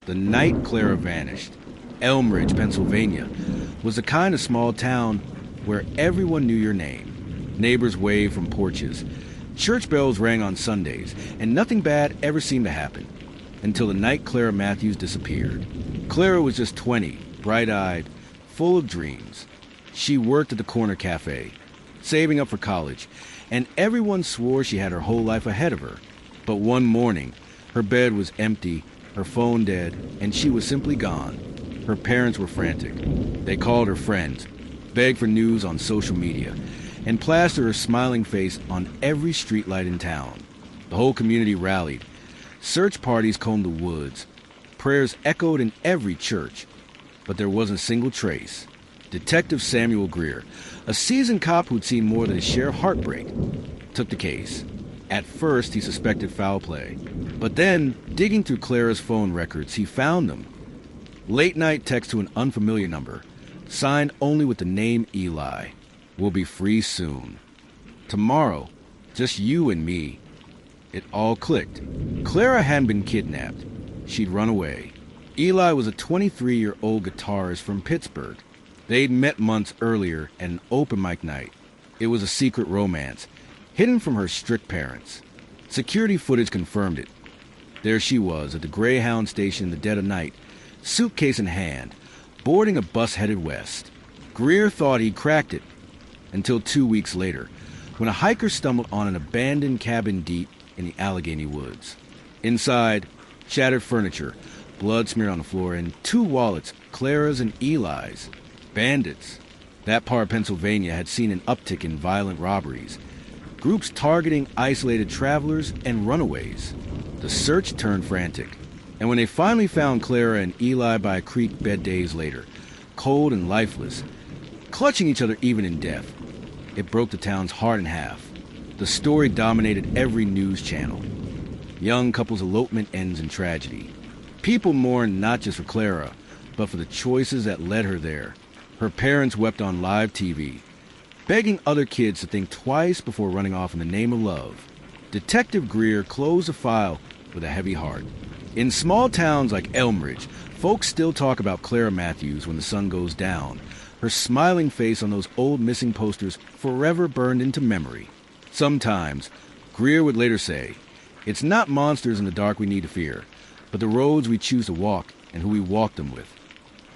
The night Clara vanished, Elmridge, Pennsylvania, was the kind of small town where everyone knew your name. Neighbors waved from porches. Church bells rang on Sundays, and nothing bad ever seemed to happen. Until the night Clara Matthews disappeared. Clara was just 20, bright-eyed, full of dreams. She worked at the corner cafe, saving up for college, and everyone swore she had her whole life ahead of her. But one morning, her bed was empty, her phone dead, and she was simply gone. Her parents were frantic. They called her friends, begged for news on social media, and plastered her smiling face on every streetlight in town. The whole community rallied. Search parties combed the woods. Prayers echoed in every church. But there wasn't a single trace. Detective Samuel Greer, a seasoned cop who'd seen more than his share of heartbreak, took the case. At first, he suspected foul play. But then, digging through Clara's phone records, he found them. Late-night text to an unfamiliar number, signed only with the name Eli. We'll be free soon. Tomorrow, just you and me. It all clicked. Clara hadn't been kidnapped. She'd run away. Eli was a 23-year-old guitarist from Pittsburgh. They'd met months earlier at an open mic night. It was a secret romance, hidden from her strict parents. Security footage confirmed it. There she was at the Greyhound station in the dead of night, suitcase in hand, boarding a bus headed west. Greer thought he'd cracked it, until 2 weeks later, when a hiker stumbled on an abandoned cabin deep in the Allegheny woods. Inside, shattered furniture, blood smeared on the floor, and 2 wallets, Clara's and Eli's. Bandits. That part of Pennsylvania had seen an uptick in violent robberies, groups targeting isolated travelers and runaways. The search turned frantic, and when they finally found Clara and Eli by a creek bed days later, cold and lifeless, clutching each other even in death, it broke the town's heart in half. The story dominated every news channel. Young couple's elopement ends in tragedy. People mourned not just for Clara, but for the choices that led her there. Her parents wept on live TV, begging other kids to think twice before running off in the name of love. Detective Greer closed the file with a heavy heart. In small towns like Elmridge, folks still talk about Clara Matthews when the sun goes down. Her smiling face on those old missing posters forever burned into memory. Sometimes, Greer would later say, "It's not monsters in the dark we need to fear, but the roads we choose to walk and who we walk them with."